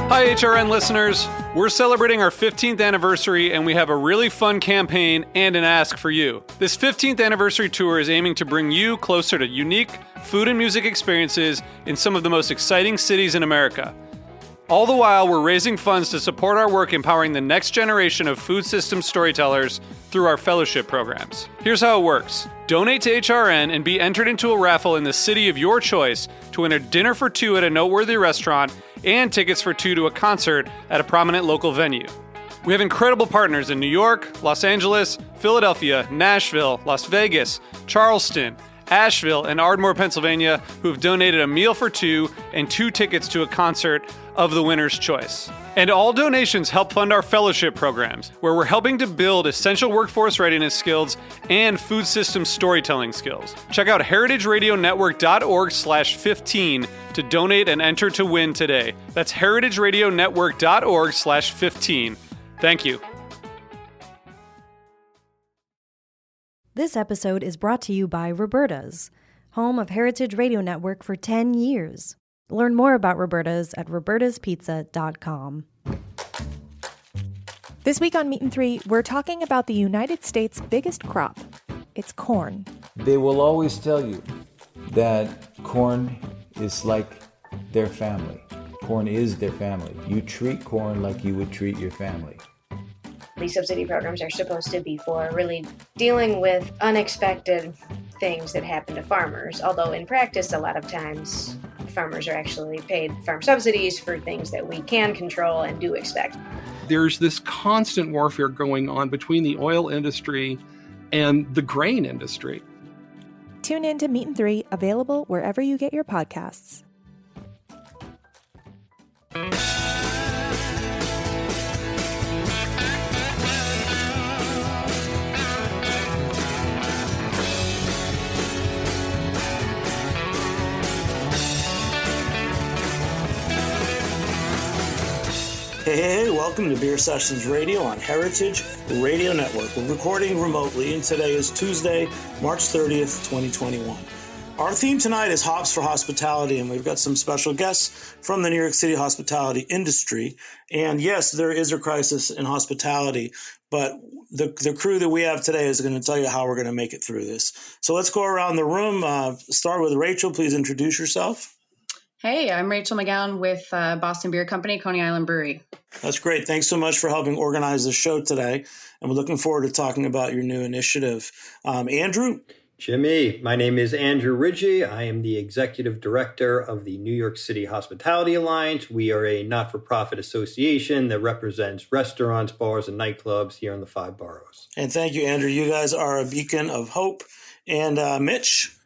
Hi, HRN listeners. We're celebrating our 15th anniversary, and we have a really fun campaign and an ask for you. This 15th anniversary tour is aiming to bring you closer to unique food and music experiences in some of the most exciting cities in America. All the while, we're raising funds to support our work empowering the next generation of food systems storytellers through our fellowship programs. Here's how it works. Donate to HRN and be entered into a raffle in the city of your choice to win a dinner for two at a noteworthy restaurant and tickets for two to a concert at a prominent local venue. We have incredible partners in New York, Los Angeles, Philadelphia, Nashville, Las Vegas, Charleston, Asheville, and Ardmore, Pennsylvania, who have donated a meal for two and two tickets to a concert of the winner's choice. And all donations help fund our fellowship programs, where we're helping to build essential workforce readiness skills and food system storytelling skills. Check out heritageradionetwork.org/15 to donate and enter to win today. That's heritageradionetwork.org/15. Thank you. This episode is brought to you by Roberta's, home of Heritage Radio Network for 10 years. Learn more about Roberta's at robertaspizza.com. This week on Meat and Three, we're talking about the United States' biggest crop. It's corn. They will always tell you that corn is like their family. Corn is their family. You treat corn like you would treat your family. These subsidy programs are supposed to be for really dealing with unexpected things that happen to farmers, although in practice, a lot of times, farmers are actually paid farm subsidies for things that we can control and do expect. There's this constant warfare going on between the oil industry and the grain industry. Tune in to Meat and Three, available wherever you get your podcasts. Hey, welcome to Beer Sessions Radio on Heritage Radio Network. We're recording remotely, and today is Tuesday, March 30th, 2021. Our theme tonight is Hops for Hospitality, and we've got some special guests from the New York City hospitality industry. And yes, there is a crisis in hospitality, but the crew that we have today is going to tell you how we're going to make it through this. So let's go around the room. Start with Rachel. Please introduce yourself. Hey, I'm Rachel McGowan with Boston Beer Company, Coney Island Brewing. That's great. Thanks so much for helping organize the show today. And we're looking forward to talking about your new initiative. Andrew? Jimmy, my name is Andrew Ridgey. I am the Executive Director of the New York City Hospitality Alliance. We are a not-for-profit association that represents restaurants, bars, and nightclubs here in the 5 boroughs. And thank you, Andrew. You guys are a beacon of hope. And Mitch?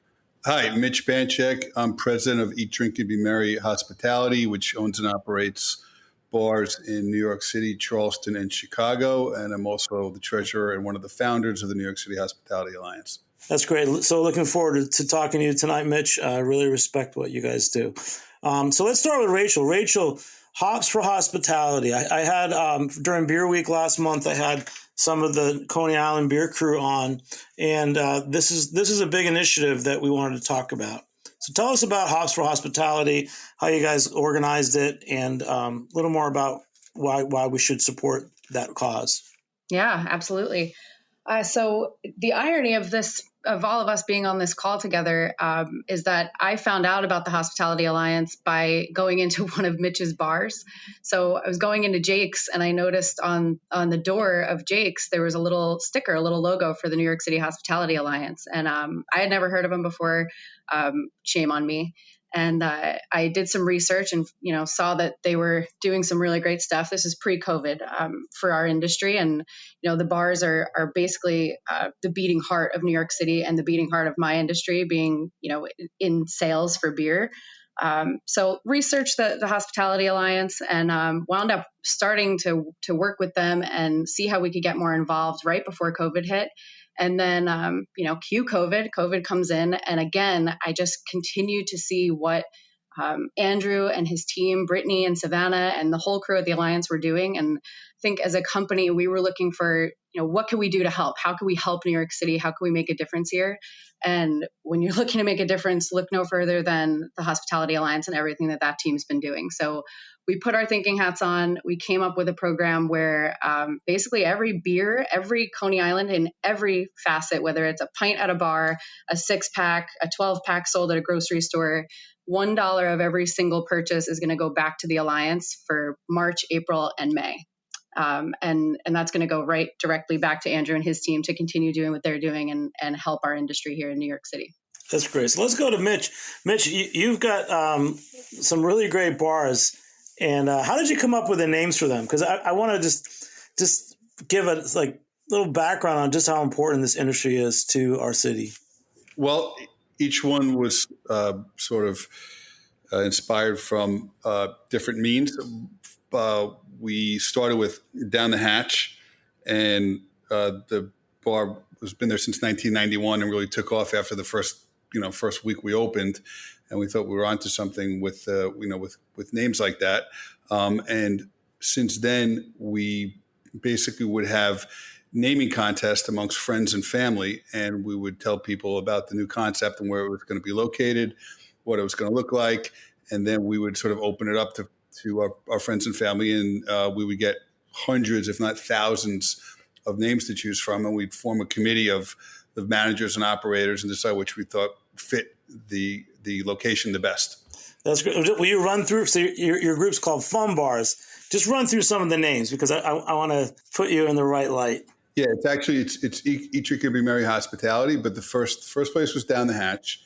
Hi, Mitch Banchek. I'm president of Eat, Drink, and Be Merry Hospitality, which owns and operates bars in New York City, Charleston, and Chicago. And I'm also the treasurer and one of the founders of the New York City Hospitality Alliance. That's great. So looking forward to talking to you tonight, Mitch. I really respect what you guys do. So let's start with Rachel. Rachel, Hops for Hospitality. I had, during Beer Week last month, I had some of the Coney Island beer crew on, and this is a big initiative that we wanted to talk about. So tell us about Hops for Hospitality, how you guys organized it, and a little more about why we should support that cause. Yeah, absolutely. So the irony of this, of all of us being on this call together, is that I found out about the Hospitality Alliance by going into one of Mitch's bars. So I was going into Jake's, and I noticed on the door of Jake's, there was a little sticker, a little logo for the New York City Hospitality Alliance. And I had never heard of them before. Shame on me. And I did some research and, saw that they were doing some really great stuff. This is pre-COVID for our industry. And, the bars are basically the beating heart of New York City and the beating heart of my industry being, in sales for beer. So researched the Hospitality Alliance and wound up starting to work with them and see how we could get more involved right before COVID hit. And then, cue COVID comes in. And again, I just continue to see what Andrew and his team, Brittany and Savannah, and the whole crew at the Alliance were doing. And I think as a company, we were looking for, what can we do to help? How can we help New York City? How can we make a difference here? And when you're looking to make a difference, look no further than the Hospitality Alliance and everything that team's been doing. So we put our thinking hats on. We came up with a program where basically every beer, every Coney Island in every facet, whether it's a pint at a bar, a 6-pack, a 12-pack sold at a grocery store, $1 of every single purchase is going to go back to the Alliance for March, April, and May. And that's going to go right directly back to Andrew and his team to continue doing what they're doing and help our industry here in New York City. That's great. So let's go to Mitch. Mitch, you've got some really great bars. And how did you come up with the names for them? Because I want to just give a little background on just how important this industry is to our city. Well, each one was sort of inspired from different means. We started with Down the Hatch, and the bar has been there since 1991 and really took off after the first week we opened. And we thought we were onto something with names like that. And since then, we basically would have naming contests amongst friends and family, and we would tell people about the new concept and where it was going to be located, what it was going to look like, and then we would sort of open it up to our friends and family, and we would get hundreds, if not thousands, of names to choose from, and we'd form a committee of the managers and operators and decide which we thought fit the location the best. That's great. Will you run through? So your group's called Fun Bars. Just run through some of the names because I want to put you in the right light. Yeah, it's Eat, Drink, and Be Merry Hospitality, but the first place was Down the Hatch.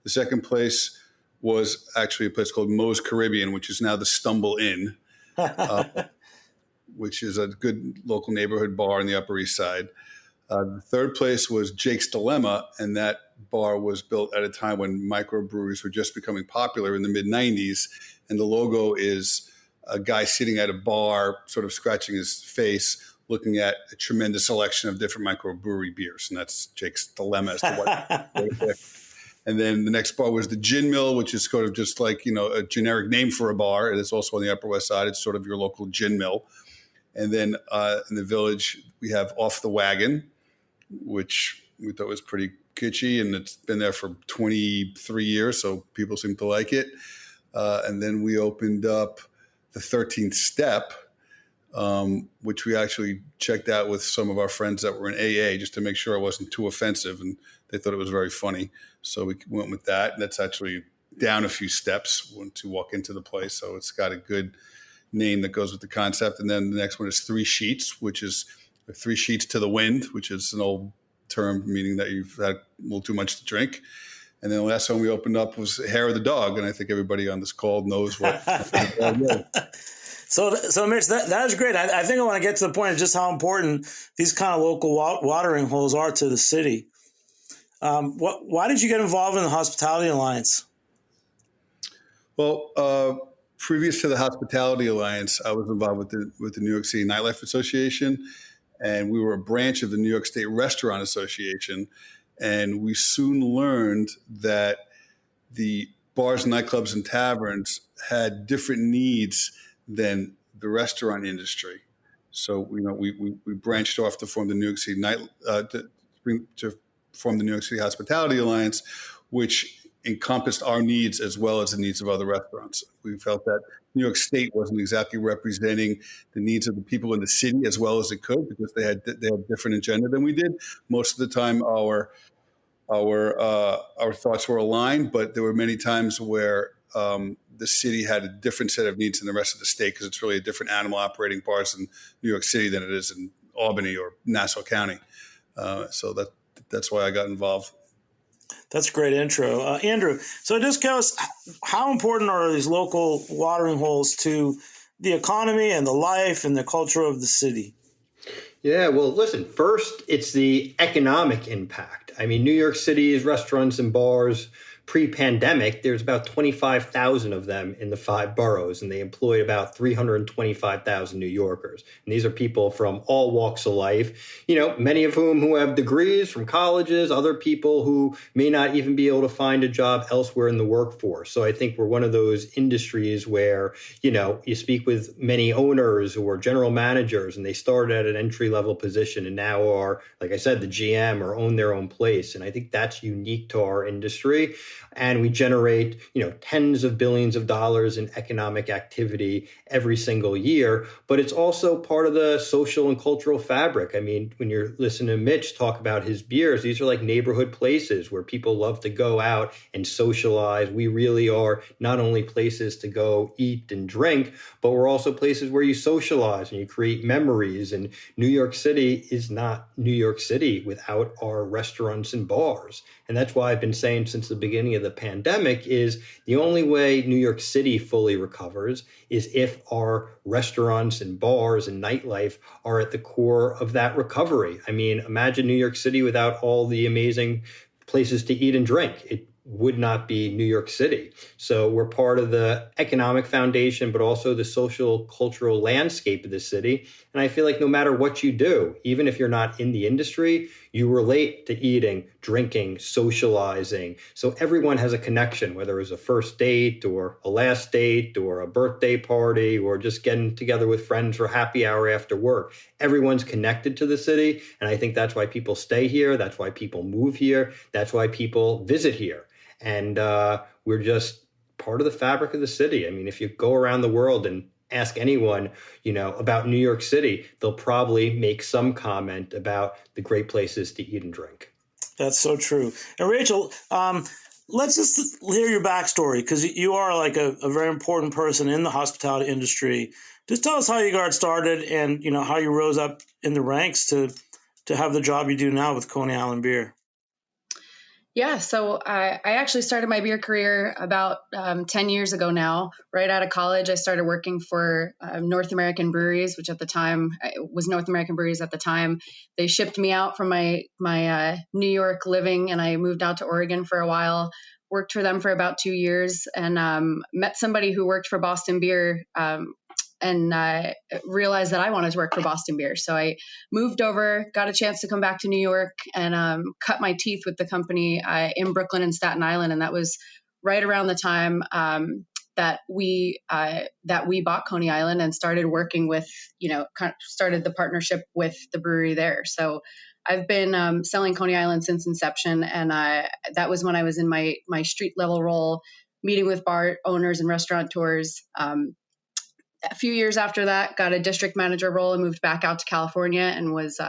The second place was actually a place called Moe's Caribbean, which is now the Stumble Inn, which is a good local neighborhood bar on the Upper East Side. The third place was Jake's Dilemma, and that bar was built at a time when microbreweries were just becoming popular in the mid-'90s, and the logo is a guy sitting at a bar, sort of scratching his face, looking at a tremendous selection of different microbrewery beers, and that's Jake's Dilemma as to what. And then the next bar was the Gin Mill, which is sort of just like, a generic name for a bar. And it's also on the Upper West Side. It's sort of your local gin mill. And then in the Village, we have Off the Wagon, which we thought was pretty kitschy. And it's been there for 23 years, so people seem to like it. And then we opened up the 13th Step, which we actually checked out with some of our friends that were in AA just to make sure it wasn't too offensive. And they thought it was very funny. So we went with that. And that's actually down a few steps once you walk into the place. So it's got a good name that goes with the concept. And then the next one is Three Sheets, which is 3 sheets to the wind, which is an old term meaning that you've had a little too much to drink. And then the last one we opened up was Hair of the Dog. And I think everybody on this call knows what So Mitch, that is great. I think I want to get to the point of just how important these kind of local watering holes are to the city. Why did you get involved in the Hospitality Alliance? Well, previous to the Hospitality Alliance, I was involved with the New York City Nightlife Association, and we were a branch of the New York State Restaurant Association. And we soon learned that the bars, nightclubs, and taverns had different needs than the restaurant industry. So, we branched off to form the New York City to form the New York City Hospitality Alliance, which encompassed our needs as well as the needs of other restaurants. We felt that New York State wasn't exactly representing the needs of the people in the city as well as it could, because they had different agenda than we did. Most of the time, our thoughts were aligned, but there were many times where the city had a different set of needs than the rest of the state, because it's really a different animal operating bars in New York City than it is in Albany or Nassau County. So that's why I got involved. That's a great intro. Andrew, so just tell us, how important are these local watering holes to the economy and the life and the culture of the city? Yeah, well, listen, first, it's the economic impact. I mean, New York City's restaurants and bars pre-pandemic, there's about 25,000 of them in the 5 boroughs, and they employed about 325,000 New Yorkers. And these are people from all walks of life, many of whom who have degrees from colleges, other people who may not even be able to find a job elsewhere in the workforce. So I think we're one of those industries where, you speak with many owners or general managers, and they started at an entry-level position and now are, like I said, the GM or own their own place. And I think that's unique to our industry. And we generate, tens of billions of dollars in economic activity every single year. But it's also part of the social and cultural fabric. I mean, when you're listening to Mitch talk about his beers, these are like neighborhood places where people love to go out and socialize. We really are not only places to go eat and drink, but we're also places where you socialize and you create memories. And New York City is not New York City without our restaurants and bars. And that's why I've been saying since the beginning of the pandemic is the only way New York City fully recovers is if our restaurants and bars and nightlife are at the core of that recovery. I mean, imagine New York City without all the amazing places to eat and drink. It would not be New York City. So we're part of the economic foundation, but also the social, cultural landscape of the city. And I feel like no matter what you do, even if you're not in the industry, you relate to eating, drinking, socializing. So everyone has a connection, whether it's a first date or a last date or a birthday party or just getting together with friends for happy hour after work. Everyone's connected to the city. And I think that's why people stay here. That's why people move here. That's why people visit here. And we're just part of the fabric of the city. I mean, if you go around the world and ask anyone, about New York City, they'll probably make some comment about the great places to eat and drink. That's so true. And Rachel, let's just hear your backstory, because you are like a very important person in the hospitality industry. Just tell us how you got started and, how you rose up in the ranks to have the job you do now with Coney Island Beer. Yeah, so I actually started my beer career about 10 years ago now. Right out of college, I started working for North American Breweries, which at the time was North American Breweries at the time. They shipped me out from my New York living, and I moved out to Oregon for a while. Worked for them for about 2 years, and met somebody who worked for Boston Beer. And I realized that I wanted to work for Boston Beer. So I moved over, got a chance to come back to New York and cut my teeth with the company in Brooklyn and Staten Island. And that was right around the time that we bought Coney Island and started working with, started the partnership with the brewery there. So I've been selling Coney Island since inception. And that was when I was in my street level role, meeting with bar owners and restaurateurs. A few years after that, got a district manager role and moved back out to California and was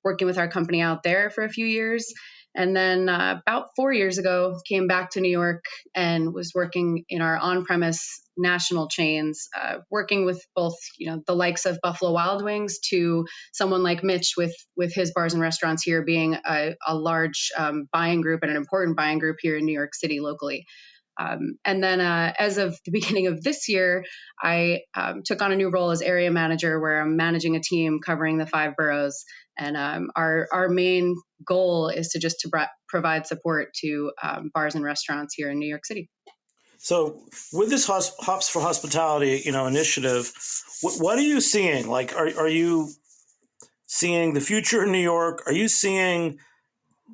working with our company out there for a few years. And then about 4 years ago, came back to New York and was working in our on-premise national chains, working with both, the likes of Buffalo Wild Wings to someone like Mitch with his bars and restaurants here being a large buying group and an important buying group here in New York City locally. And then as of the beginning of this year, I took on a new role as area manager where I'm managing a team covering the 5 boroughs. And our main goal is to provide support to bars and restaurants here in New York City. So with this Hops for Hospitality, initiative, what are you seeing? Like, are you seeing the future in New York? Are you seeing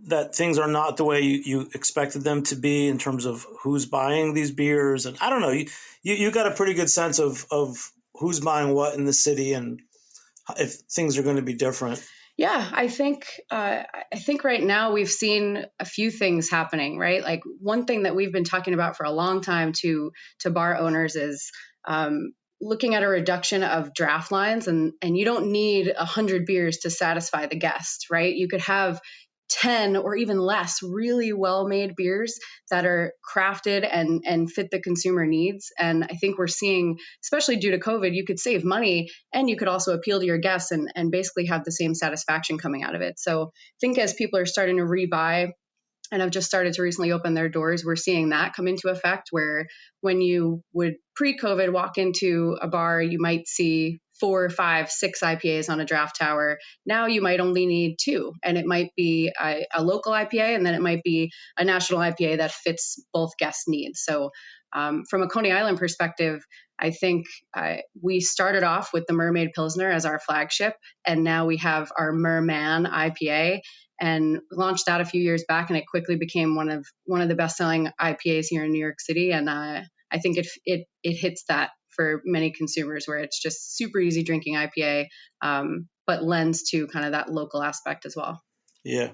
that things are not the way you expected them to be in terms of who's buying these beers? And I don't know, you got a pretty good sense of who's buying what in the city and if things are going to be different. Yeah, I think right now we've seen a few things happening, right? Like one thing that we've been talking about for a long time to bar owners is looking at a reduction of draft lines, and you don't need 100 beers to satisfy the guest, right? You could have 10 or even less really well-made beers that are crafted and fit the consumer needs. And I think we're seeing, especially due to COVID, you could save money and you could also appeal to your guests and basically have the same satisfaction coming out of it. So I think as people are starting to rebuy and have just started to recently open their doors, we're seeing that come into effect, where when you would pre-COVID walk into a bar, you might see 4, 5, 6 IPAs on a draft tower. Now you might only need 2, and it might be a local IPA, and then it might be a national IPA that fits both guest needs. So from a Coney Island perspective, I think we started off with the Mermaid Pilsner as our flagship, and now we have our Merman IPA, and launched that a few years back, and it quickly became one of the best-selling IPAs here in New York City. And I think it hits that for many consumers, where it's just super easy drinking IPA, but lends to kind of that local aspect as well. Yeah.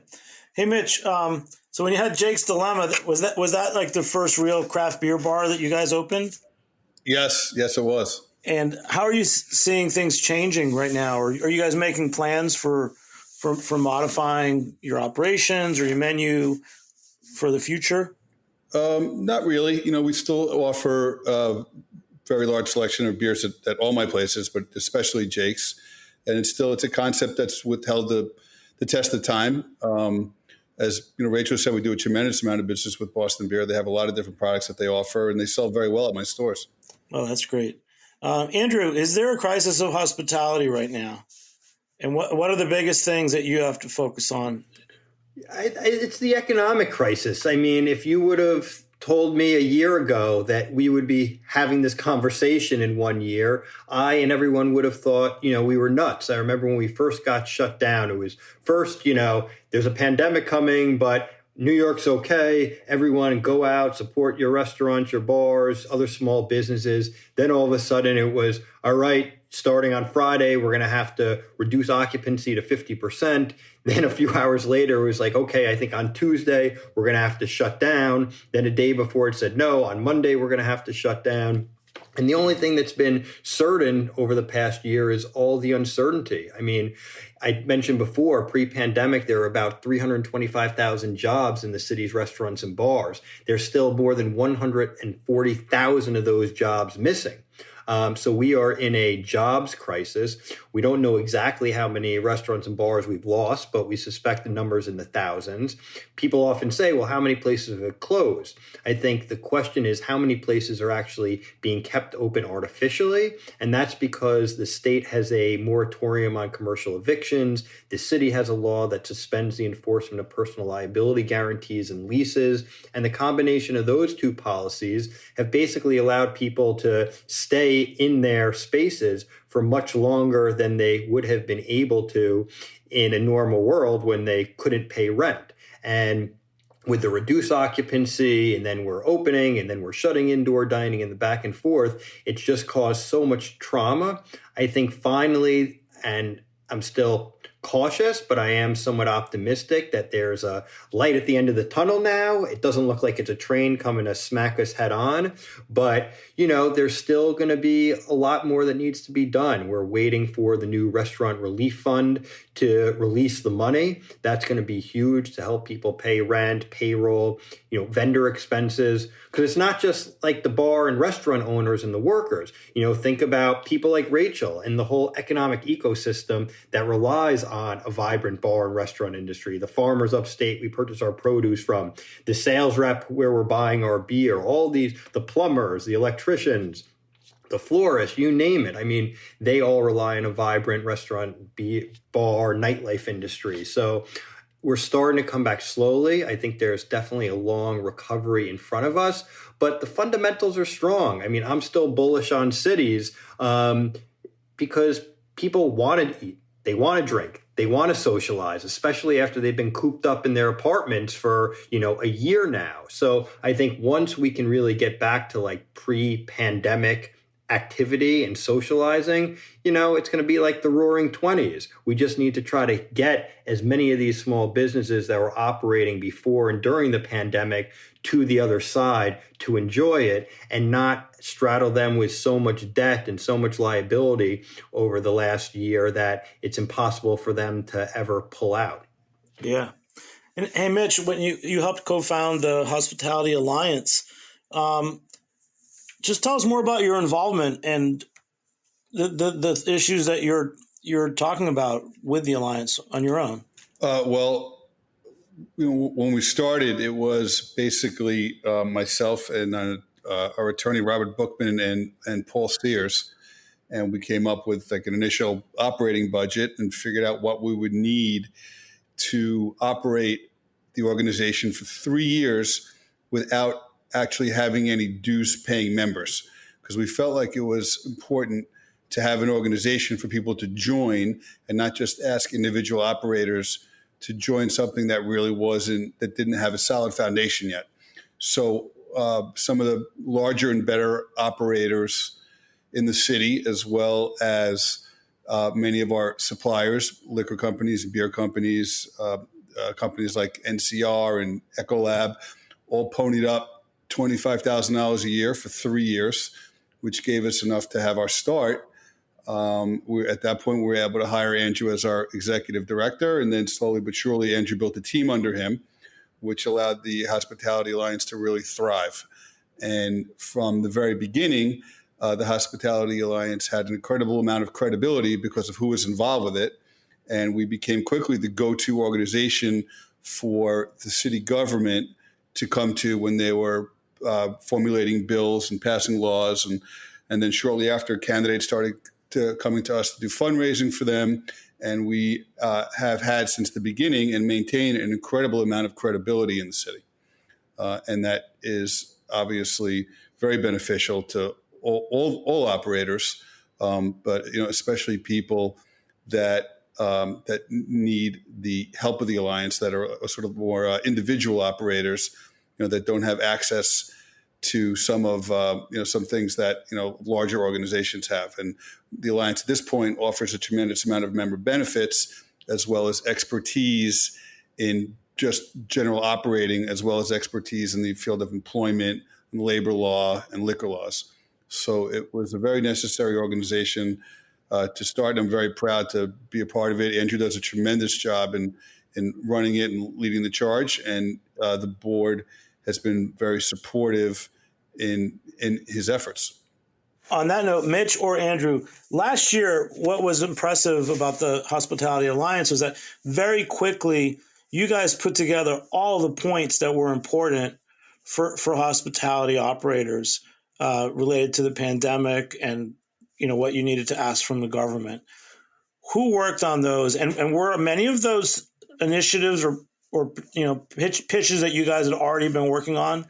Hey, Mitch. So when you had Jake's Dilemma, was that like the first real craft beer bar that you guys opened? Yes, it was. And how are you seeing things changing right now? Or are you guys making plans for modifying your operations or your menu for the future? Not really. We still offer a very large selection of beers at all my places, but especially Jake's. And it's a concept that's withheld the test of time. As Rachel said, we do a tremendous amount of business with Boston Beer. They have a lot of different products that they offer, and they sell very well at my stores. Oh, that's great. Andrew, is there a crisis of hospitality right now? And what are the biggest things that you have to focus on? It's the economic crisis. I mean, if you would have told me a year ago that we would be having this conversation in 1 year, I and everyone would have thought, we were nuts. I remember when we first got shut down, it was first, there's a pandemic coming, but New York's okay. Everyone go out, support your restaurants, your bars, other small businesses. Then all of a sudden it was, all right, starting on Friday, we're going to have to reduce occupancy to 50%. Then a few hours later, it was like, okay, I think on Tuesday, we're going to have to shut down. Then a day before it said, no, on Monday, we're going to have to shut down. And the only thing that's been certain over the past year is all the uncertainty. I mean, I mentioned before, pre-pandemic, there were about 325,000 jobs in the city's restaurants and bars. There's still more than 140,000 of those jobs missing. So we are in a jobs crisis. We don't know exactly how many restaurants and bars we've lost, but we suspect the numbers in the thousands. People often say, well, how many places have closed? I think the question is how many places are actually being kept open artificially? And that's because the state has a moratorium on commercial evictions. The city has a law that suspends the enforcement of personal liability guarantees and leases. And the combination of those two policies have basically allowed people to stay in their spaces for much longer than they would have been able to in a normal world when they couldn't pay rent. And with the reduced occupancy, and then we're opening, and then we're shutting indoor dining and the back and forth, it's just caused so much trauma. I think finally, and I'm still cautious, but I am somewhat optimistic that there's a light at the end of the tunnel now. It doesn't look like it's a train coming to smack us head on, but there's still going to be a lot more that needs to be done. We're waiting for the new restaurant relief fund to release the money. That's going to be huge to help people pay rent, payroll, vendor expenses, because it's not just like the bar and restaurant owners and the workers. Think about people like Rachel and the whole economic ecosystem that relies on a vibrant bar and restaurant industry. The farmers upstate we purchase our produce from, the sales rep where we're buying our beer, all these, the plumbers, the electricians, the florists, you name it. I mean, they all rely on a vibrant restaurant, bar, nightlife industry. So we're starting to come back slowly. I think there's definitely a long recovery in front of us, but the fundamentals are strong. I mean, I'm still bullish on cities because people want to eat. They want to drink. They want to socialize, especially after they've been cooped up in their apartments for, a year now. So I think once we can really get back to like pre-pandemic activity and socializing, it's going to be like the roaring 20s. We just need to try to get as many of these small businesses that were operating before and during the pandemic to the other side to enjoy it and not straddle them with so much debt and so much liability over the last year that it's impossible for them to ever pull out. Yeah. And hey, Mitch, when you helped co-found the Hospitality Alliance, just tell us more about your involvement and the issues that you're talking about with the Alliance on your own. When we started, it was basically myself and our attorney, Robert Bookman, and Paul Sears. And we came up with like an initial operating budget and figured out what we would need to operate the organization for 3 years without actually having any dues paying members, because we felt like it was important to have an organization for people to join and not just ask individual operators to join something that really that didn't have a solid foundation yet. So some of the larger and better operators in the city, as well as many of our suppliers, liquor companies, beer companies, companies like NCR and Ecolab, all ponied up $25,000 a year for 3 years, which gave us enough to have our start. At that point, we were able to hire Andrew as our executive director, and then slowly but surely, Andrew built a team under him, which allowed the Hospitality Alliance to really thrive. And from the very beginning, the Hospitality Alliance had an incredible amount of credibility because of who was involved with it. And we became quickly the go-to organization for the city government to come to when they were formulating bills and passing laws. And then shortly after, candidates started coming to us to do fundraising for them. And we have had since the beginning and maintain an incredible amount of credibility in the city. And that is obviously very beneficial to all operators, but especially people that need the help of the alliance, that are sort of more individual operators, that don't have access to some of some things that larger organizations have. And the alliance at this point offers a tremendous amount of member benefits, as well as expertise in just general operating, as well as expertise in the field of employment and labor law and liquor laws. So it was a very necessary organization to start. I'm very proud to be a part of it. Andrew does a tremendous job in running it and leading the charge, and the board has been very supportive in his efforts. On that note, Mitch or Andrew, last year, what was impressive about the Hospitality Alliance was that very quickly you guys put together all the points that were important for hospitality operators related to the pandemic and what you needed to ask from the government. Who worked on those, and were many of those initiatives or pitches that you guys had already been working on?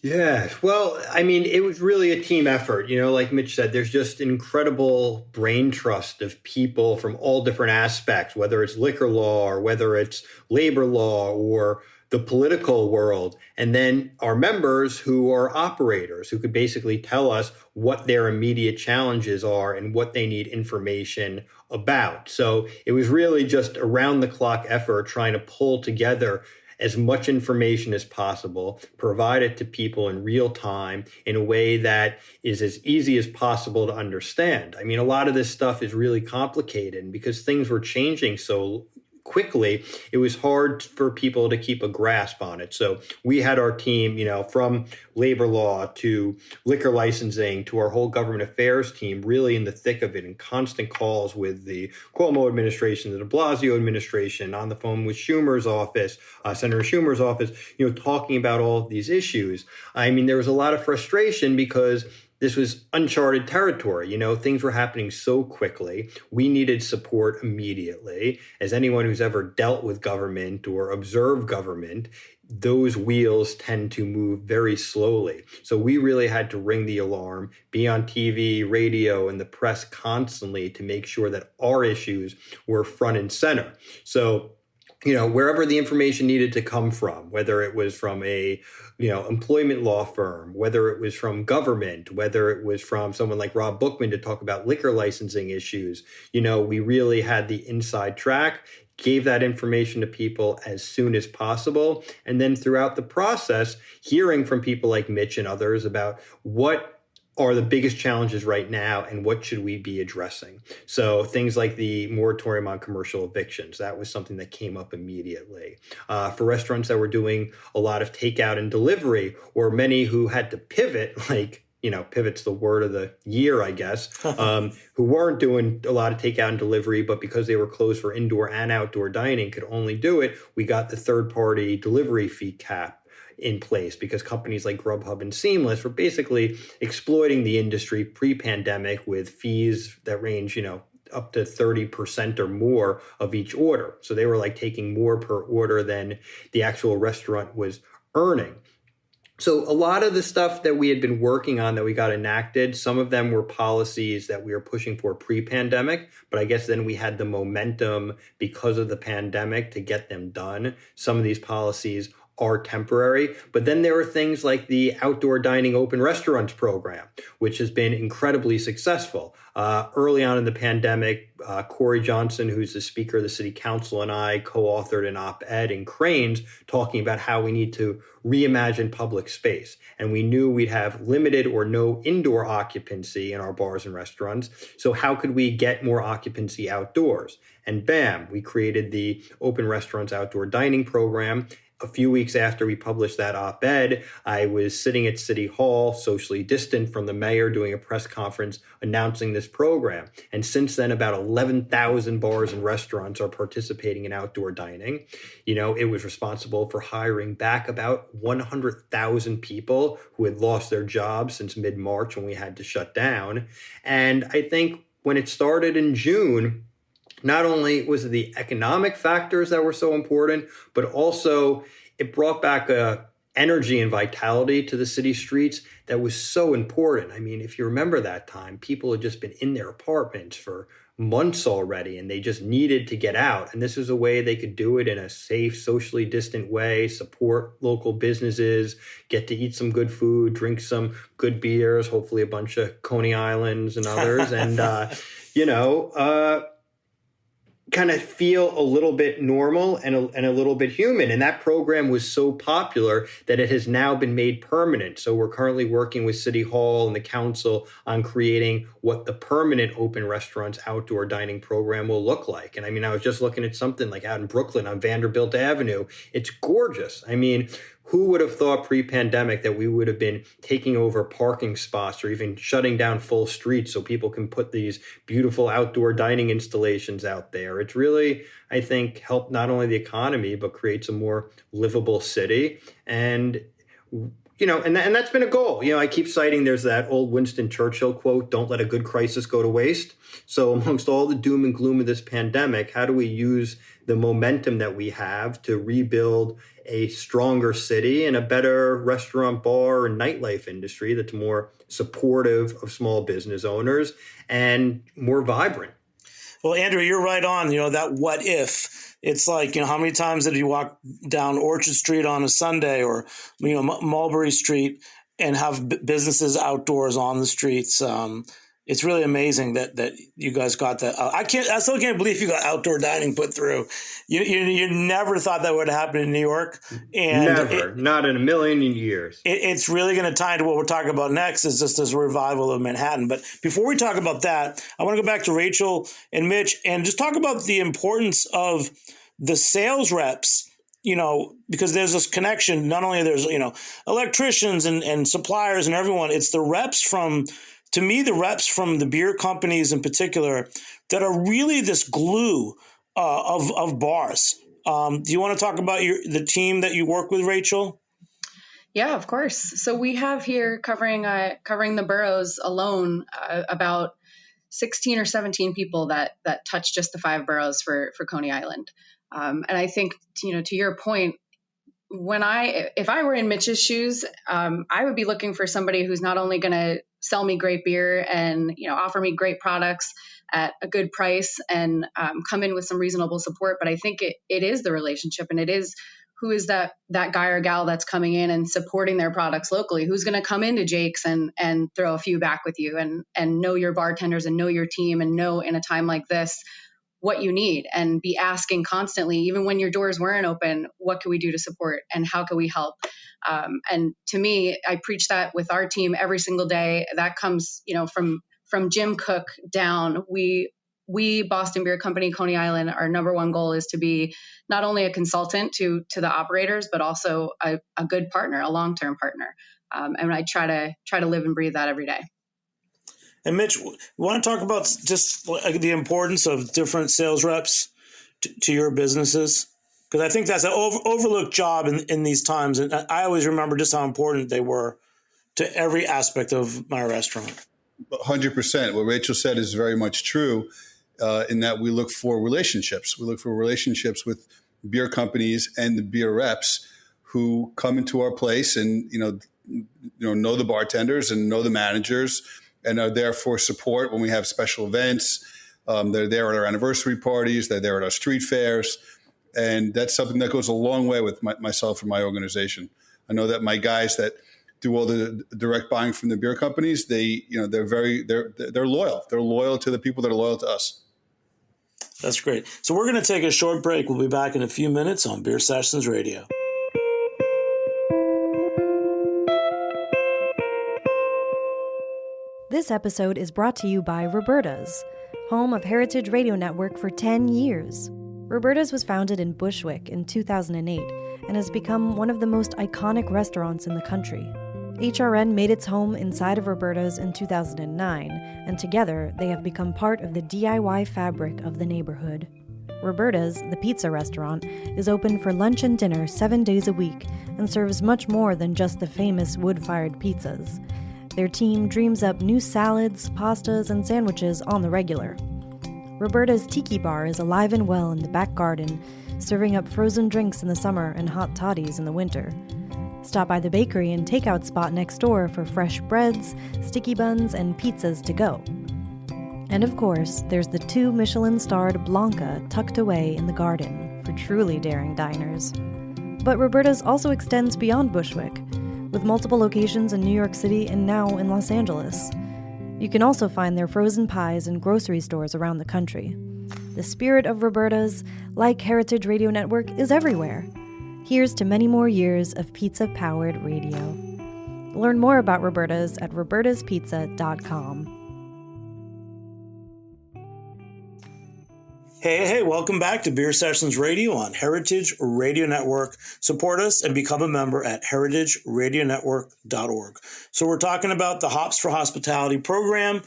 Yeah, well, I mean, it was really a team effort. Like Mitch said, there's just an incredible brain trust of people from all different aspects, whether it's liquor law or whether it's labor law or the political world. And then our members who are operators who could basically tell us what their immediate challenges are and what they need information about. So it was really just around the clock effort trying to pull together as much information as possible, provide it to people in real time in a way that is as easy as possible to understand. I mean, a lot of this stuff is really complicated, and because things were changing so quickly, it was hard for people to keep a grasp on it. So we had our team, from labor law to liquor licensing to our whole government affairs team, really in the thick of it, in constant calls with the Cuomo administration, the de Blasio administration, on the phone with Schumer's office, Senator Schumer's office, talking about all of these issues. I mean, there was a lot of frustration because this was uncharted territory. Things were happening so quickly. We needed support immediately. As anyone who's ever dealt with government or observed government, those wheels tend to move very slowly. So we really had to ring the alarm, be on TV, radio, and the press constantly to make sure that our issues were front and center. So wherever the information needed to come from, whether it was from a, employment law firm, whether it was from government, whether it was from someone like Rob Bookman to talk about liquor licensing issues, we really had the inside track, gave that information to people as soon as possible. And then throughout the process, hearing from people like Mitch and others about what are the biggest challenges right now and what should we be addressing. So things like the moratorium on commercial evictions, that was something that came up immediately. For restaurants that were doing a lot of takeout and delivery, or many who had to pivot, like, pivot's the word of the year, I guess, who weren't doing a lot of takeout and delivery, but because they were closed for indoor and outdoor dining, could only do it, we got the third-party delivery fee cap in place because companies like Grubhub and Seamless were basically exploiting the industry pre-pandemic with fees that range, up to 30% or more of each order. So they were like taking more per order than the actual restaurant was earning. So a lot of the stuff that we had been working on that we got enacted, some of them were policies that we were pushing for pre-pandemic, but I guess then we had the momentum because of the pandemic to get them done. Some of these policies are temporary, but then there are things like the outdoor dining open restaurants program, which has been incredibly successful. Early on in the pandemic, Corey Johnson, who's the Speaker of the City Council, and I co-authored an op-ed in Cranes talking about how we need to reimagine public space. And we knew we'd have limited or no indoor occupancy in our bars and restaurants. So how could we get more occupancy outdoors? And bam, we created the Open Restaurants Outdoor Dining program. A few weeks after we published that op-ed, I was sitting at City Hall, socially distant from the mayor, doing a press conference announcing this program. And since then, about 11,000 bars and restaurants are participating in outdoor dining. It was responsible for hiring back about 100,000 people who had lost their jobs since mid-March when we had to shut down. And I think when it started in June, not only was it the economic factors that were so important, but also it brought back a energy and vitality to the city streets that was so important. I mean, if you remember that time, people had just been in their apartments for months already, and they just needed to get out. And this is a way they could do it in a safe, socially distant way, support local businesses, get to eat some good food, drink some good beers, hopefully a bunch of Coney Islands and others. And, kind of feel a little bit normal and a little bit human. And that program was so popular that it has now been made permanent. So we're currently working with City Hall and the council on creating what the permanent Open Restaurants Outdoor Dining program will look like. And I mean, I was just looking at something like out in Brooklyn on Vanderbilt Avenue. It's gorgeous. I mean, who would have thought pre-pandemic that we would have been taking over parking spots or even shutting down full streets so people can put these beautiful outdoor dining installations out there? It's really, I think, helped not only the economy, but creates a more livable city. And and that's been a goal. I keep citing there's that old Winston Churchill quote, "Don't let a good crisis go to waste." So amongst all the doom and gloom of this pandemic, how do we use the momentum that we have to rebuild a stronger city and a better restaurant, bar, and nightlife industry that's more supportive of small business owners and more vibrant? Well, Andrew, you're right on, that what if. It's like, how many times did you walk down Orchard Street on a Sunday or, Mulberry Street and have businesses outdoors on the streets? It's really amazing that you guys got that. I still can't believe you got outdoor dining put through. You never thought that would happen in New York. And never, not in a million years. It's really going to tie into what we're talking about next, is just this revival of Manhattan. But before we talk about that, I want to go back to Rachel and Mitch and just talk about the importance of the sales reps. Because there's this connection. Not only there's electricians and suppliers and everyone. It's the reps from. To me, the reps from the beer companies in particular that are really this glue of bars. Do you want to talk about the team that you work with, Rachel? Yeah, of course. So we have here covering the boroughs alone about 16 or 17 people that touch just the 5 boroughs for Coney Island. And I think, to your point, if I were in Mitch's shoes, I would be looking for somebody who's not only going to sell me great beer and, offer me great products at a good price and come in with some reasonable support. But I think it is the relationship, and it is who is that guy or gal that's coming in and supporting their products locally, who's going to come into Jake's and throw a few back with you and know your bartenders and know your team and know in a time like this what you need, and be asking constantly, even when your doors weren't open, what can we do to support and how can we help? And to me, I preach that with our team every single day. That comes, from Jim Cook down. We Boston Beer Company, Coney Island, our number one goal is to be not only a consultant to the operators, but also a good partner, a long-term partner. And I try to live and breathe that every day. And Mitch, we want to talk about just the importance of different sales reps to your businesses? Because I think that's an overlooked job in these times. And I always remember just how important they were to every aspect of my restaurant. 100%. What Rachel said is very much true in that we look for relationships. We look for relationships with beer companies and the beer reps who come into our place and, know the bartenders and know the managers and are there for support when we have special events. They're there at our anniversary parties. They're there at our street fairs. And that's something that goes a long way with myself and my organization. I know that my guys that do all the direct buying from the beer companies, they're loyal. They're loyal to the people that are loyal to us. That's great. So we're going to take a short break. We'll be back in a few minutes on Beer Sessions Radio. This episode is brought to you by Roberta's, home of Heritage Radio Network for 10 years. Roberta's was founded in Bushwick in 2008 and has become one of the most iconic restaurants in the country. HRN made its home inside of Roberta's in 2009, and together they have become part of the DIY fabric of the neighborhood. Roberta's, the pizza restaurant, is open for lunch and dinner 7 days a week and serves much more than just the famous wood-fired pizzas. Their team dreams up new salads, pastas, and sandwiches on the regular. Roberta's Tiki Bar is alive and well in the back garden, serving up frozen drinks in the summer and hot toddies in the winter. Stop by the bakery and takeout spot next door for fresh breads, sticky buns, and pizzas to go. And of course, there's the 2 Michelin-starred Blanca tucked away in the garden for truly daring diners. But Roberta's also extends beyond Bushwick, with multiple locations in New York City and now in Los Angeles. You can also find their frozen pies in grocery stores around the country. The spirit of Roberta's, like Heritage Radio Network, is everywhere. Here's to many more years of pizza-powered radio. Learn more about Roberta's at robertaspizza.com. Hey, welcome back to Beer Sessions Radio on Heritage Radio Network. Support us and become a member at heritageradionetwork.org. So we're talking about the Hops for Hospitality program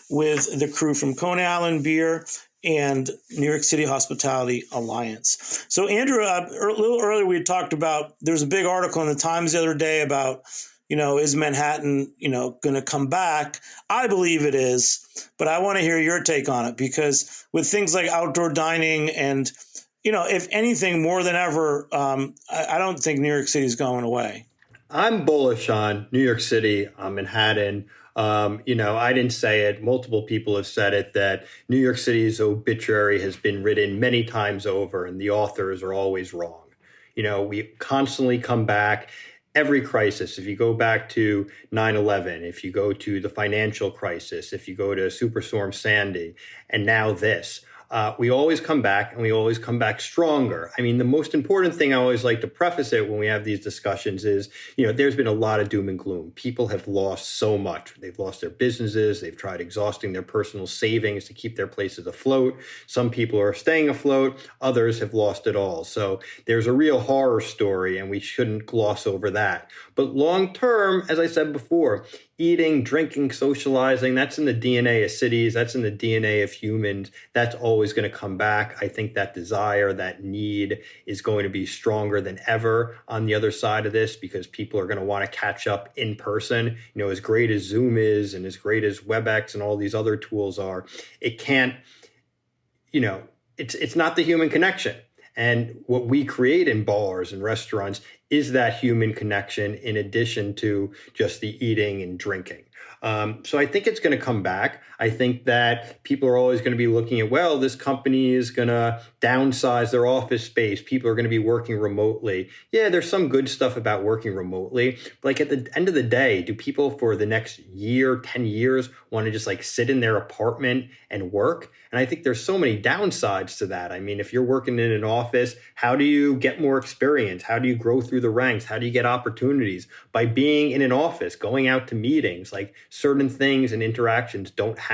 with the crew from Coney Island Beer and New York City Hospitality Alliance. So Andrew, a little earlier we had talked about, there's a big article in the Times the other day about, is Manhattan, going to come back? I believe it is, but I want to hear your take on it because with things like outdoor dining and, if anything more than ever, I don't think New York City is going away. I'm bullish on New York City, Manhattan. I didn't say it. Multiple people have said it, that New York City's obituary has been written many times over and the authors are always wrong. We constantly come back. Every crisis, if you go back to 9/11, if you go to the financial crisis, if you go to Superstorm Sandy, and now this, we always come back and we always come back stronger. I mean, the most important thing I always like to preface it when we have these discussions is, there's been a lot of doom and gloom. People have lost so much. They've lost their businesses. They've tried exhausting their personal savings to keep their places afloat. Some people are staying afloat. Others have lost it all. So there's a real horror story and we shouldn't gloss over that. But long term, as I said before, eating, drinking, socializing, that's in the DNA of cities. That's in the DNA of humans. That's always going to come back. I think that desire, that need is going to be stronger than ever on the other side of this because people are going to want to catch up in person. As great as Zoom is and as great as WebEx and all these other tools are, it can't, it's not the human connection. And what we create in bars and restaurants is that human connection in addition to just the eating and drinking. So I think it's going to come back. I think that people are always going to be looking at, well, this company is going to downsize their office space. People are going to be working remotely. Yeah, there's some good stuff about working remotely. But like at the end of the day, do people for the next year, 10 years want to just like sit in their apartment and work? And I think there's so many downsides to that. I mean, if you're working in an office, how do you get more experience? How do you grow through the ranks? How do you get opportunities? By being in an office, going out to meetings, like certain things and interactions don't happen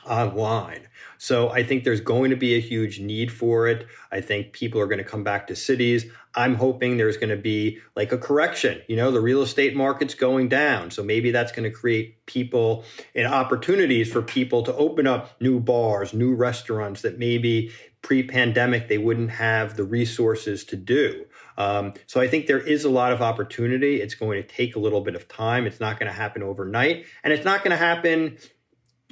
online. So I think there's going to be a huge need for it. I think people are going to come back to cities. I'm hoping there's going to be like a correction. The real estate market's going down. So maybe that's going to create people and opportunities for people to open up new bars, new restaurants that maybe pre-pandemic they wouldn't have the resources to do. So I think there is a lot of opportunity. It's going to take a little bit of time. It's not going to happen overnight, and it's not going to happen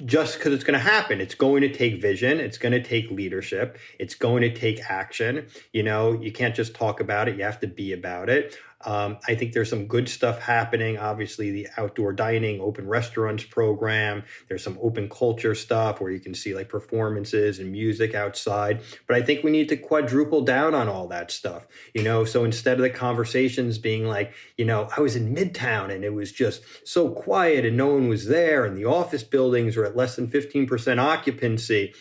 just because it's going to happen. It's going to take vision. It's going to take leadership. It's going to take action. You can't just talk about it. You have to be about it. I think there's some good stuff happening. Obviously, the outdoor dining, open restaurants program. There's some open culture stuff where you can see like performances and music outside. But I think we need to quadruple down on all that stuff. So instead of the conversations being like, I was in Midtown and it was just so quiet and no one was there and the office buildings are at less than 15% occupancy.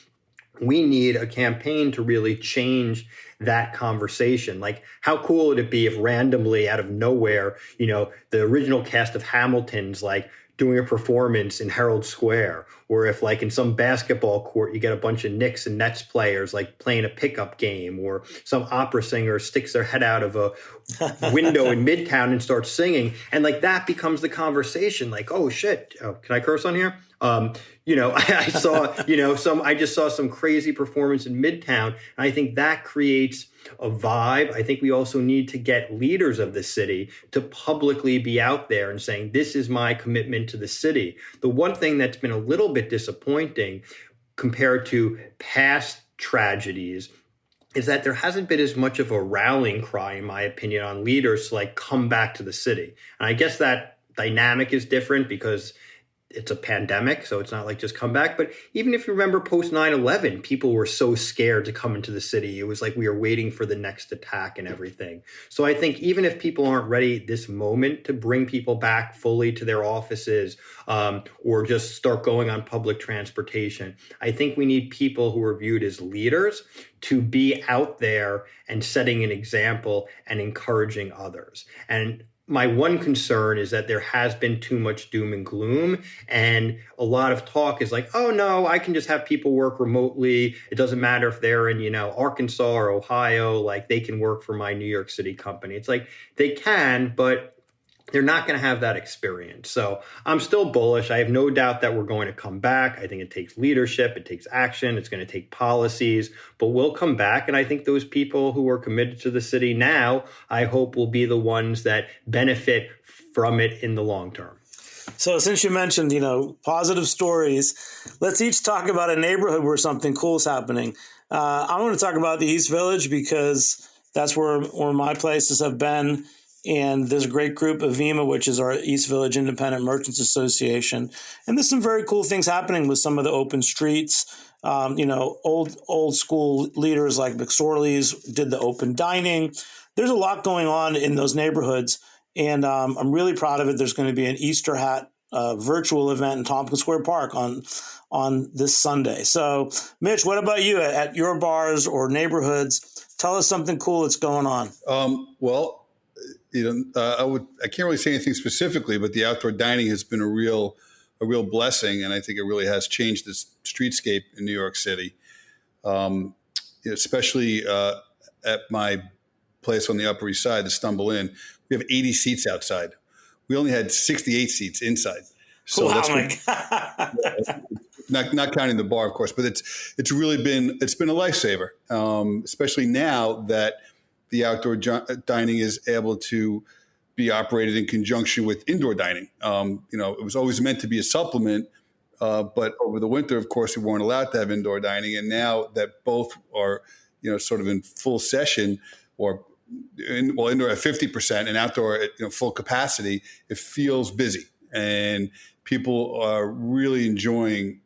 We need a campaign to really change that conversation. Like, how cool would it be if randomly out of nowhere, the original cast of Hamilton's like doing a performance in Herald Square, or if like in some basketball court, you get a bunch of Knicks and Nets players like playing a pickup game, or some opera singer sticks their head out of a window in Midtown and starts singing. And like that becomes the conversation. Like, oh shit, can I curse on here? I just saw some crazy performance in Midtown. And I think that creates a vibe. I think we also need to get leaders of the city to publicly be out there and saying, this is my commitment to the city. The one thing that's been a little bit disappointing compared to past tragedies is that there hasn't been as much of a rallying cry, in my opinion, on leaders to like come back to the city. And I guess that dynamic is different because it's a pandemic, so it's not like just come back. But even if you remember post 9/11, people were so scared to come into the city. It was like we were waiting for the next attack and everything. So I think even if people aren't ready this moment to bring people back fully to their offices or just start going on public transportation, I think we need people who are viewed as leaders to be out there and setting an example and encouraging others. And my one concern is that there has been too much doom and gloom, and a lot of talk is like, oh no, I can just have people work remotely. It doesn't matter if they're in, Arkansas or Ohio, like they can work for my New York City company. It's like they can, but they're not going to have that experience. So I'm still bullish. I have no doubt that we're going to come back. I think it takes leadership. It takes action. It's going to take policies, but we'll come back. And I think those people who are committed to the city now, I hope will be the ones that benefit from it in the long term. So since you mentioned, positive stories, let's each talk about a neighborhood where something cool is happening. I want to talk about the East Village because that's where my places have been. And there's a great group, Avima, which is our East Village Independent Merchants Association. And there's some very cool things happening with some of the open streets. Old school leaders like McSorley's did the open dining. There's a lot going on in those neighborhoods. And I'm really proud of it. There's going to be an Easter hat virtual event in Tompkins Square Park on this Sunday. So, Mitch, what about you at your bars or neighborhoods? Tell us something cool that's going on. I can't really say anything specifically, but the outdoor dining has been a real blessing, and I think it really has changed the streetscape in New York City, especially at my place on the Upper East Side, the Stumble Inn. We have 80 seats outside. We only had 68 seats inside. So wow, not counting the bar, of course, but it's really been a lifesaver, especially now that the outdoor dining is able to be operated in conjunction with indoor dining. It was always meant to be a supplement, but over the winter, of course, we weren't allowed to have indoor dining. And now that both are, sort of in full session, indoor at 50% and outdoor at full capacity, it feels busy. And people are really enjoying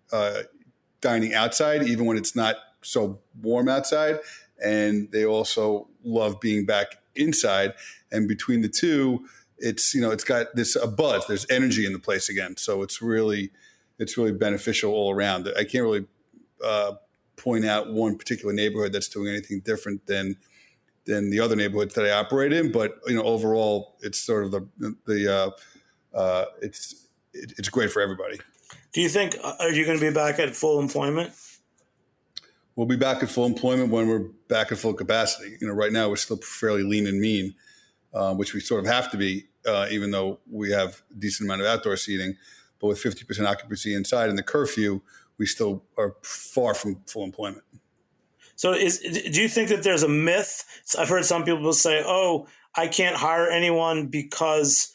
dining outside, even when it's not so warm outside. And they also love being back inside. And between the two, it's got a buzz. There's energy in the place again. So it's really beneficial all around. I can't really point out one particular neighborhood that's doing anything different than the other neighborhoods that I operate in. But overall, it's sort of it's great for everybody. Do you think are you going to be back at full employment? We'll be back at full employment when we're back at full capacity. Right now we're still fairly lean and mean, which we sort of have to be, even though we have a decent amount of outdoor seating. But with 50% occupancy inside and the curfew, we still are far from full employment. So do you think that there's a myth? I've heard some people say, oh, I can't hire anyone because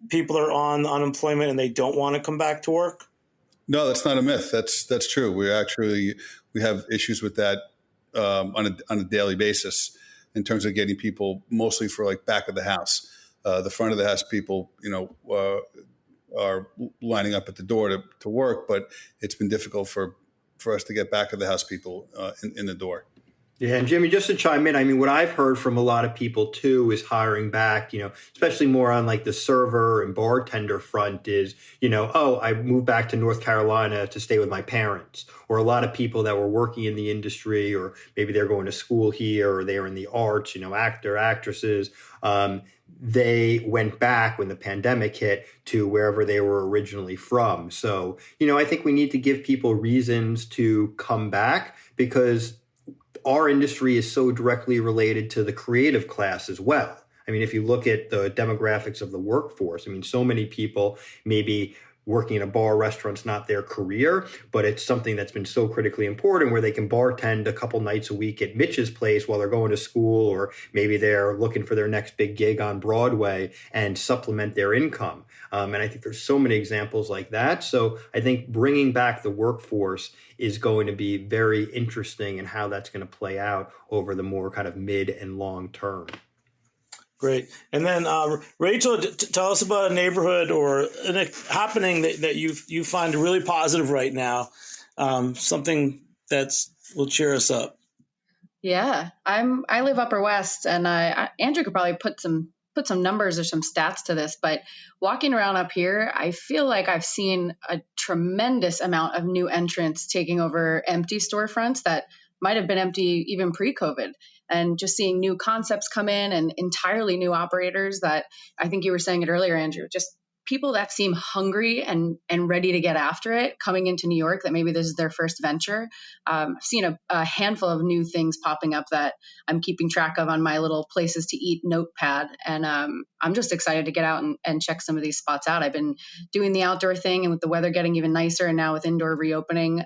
people are on unemployment and they don't want to come back to work. No, that's not a myth. That's true. We have issues with that on a daily basis in terms of getting people, mostly for like back of the house. The front of the house people, are lining up at the door to work, but it's been difficult for us to get back of the house people in the door. Yeah, and Jimmy, just to chime in, I mean, what I've heard from a lot of people too is hiring back, especially more on like the server and bartender front is, oh, I moved back to North Carolina to stay with my parents. Or a lot of people that were working in the industry, or maybe they're going to school here, or they're in the arts, actor, actresses. They went back when the pandemic hit to wherever they were originally from. So, I think we need to give people reasons to come back because our industry is so directly related to the creative class as well. I mean, if you look at the demographics of the workforce, I mean, so many people maybe working in a bar, restaurant's not their career, but it's something that's been so critically important where they can bartend a couple nights a week at Mitch's place while they're going to school, or maybe they're looking for their next big gig on Broadway and supplement their income. And I think there's so many examples like that. So I think bringing back the workforce is going to be very interesting in how that's going to play out over the more kind of mid and long term. Great. And then Rachel, tell us about a neighborhood or a happening that you find really positive right now, something will cheer us up. Yeah, I live Upper West, and Andrew could probably put some numbers or some stats to this, but walking around up here, I feel like I've seen a tremendous amount of new entrants taking over empty storefronts that might have been empty even pre-COVID, and just seeing new concepts come in and entirely new operators that I think you were saying it earlier, Andrew, just people that seem hungry and ready to get after it coming into New York, that maybe this is their first venture. I've seen a handful of new things popping up that I'm keeping track of on my little places to eat notepad. And I'm just excited to get out and check some of these spots out. I've been doing the outdoor thing, and with the weather getting even nicer and now with indoor reopening,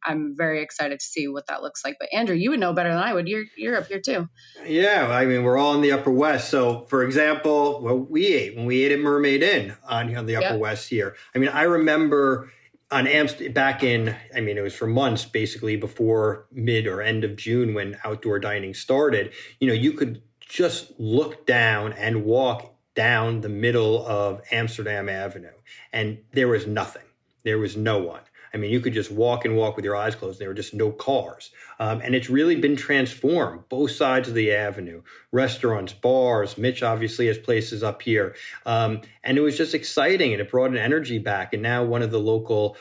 I'm very excited to see what that looks like. But Andrew, you would know better than I would. You're up here too. Yeah, I mean, we're all in the Upper West. So for example, when we ate at Mermaid Inn on the Upper West here. I mean, I remember on back in, I mean, it was for months, basically before mid or end of June when outdoor dining started, you could just look down and walk down the middle of Amsterdam Avenue, and there was nothing. There was no one. I mean, you could just walk with your eyes closed. There were just no cars. And it's really been transformed, both sides of the avenue, restaurants, bars. Mitch obviously has places up here. And it was just exciting, and it brought an energy back. And now one of the local